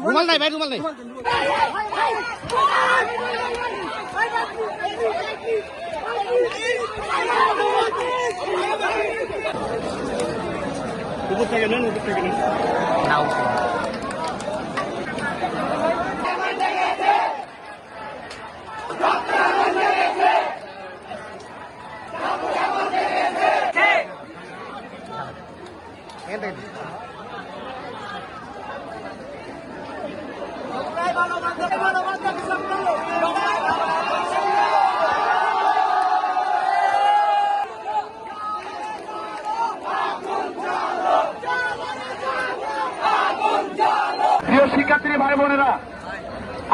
রুমাল নাই ভাই, রুমাল নাই। উপর থেকে নেন, উপর থেকে নেন। প্রিয় শিক্ষার্থী ভাই বোনেরা,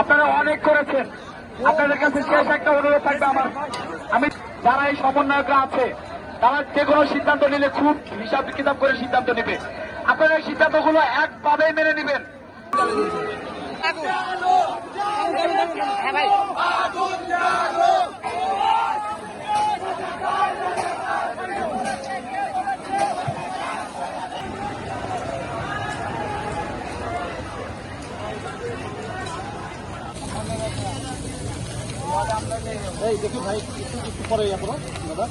আপনারা অনেক করেছেন। আপনাদের কাছে শেষ একটা অনুরোধ থাকবে আমার, আমি যারা এই সমন্বয়করা আছে তারা যে কোনো সিদ্ধান্ত নিলে খুব হিসাব কিতাব করে সিদ্ধান্ত নেবে। আপনারা এই সিদ্ধান্তগুলো একভাবেই মেনে নেবেন। এই দেখি ভাই, একটু পরে ইয়া করো দাদা।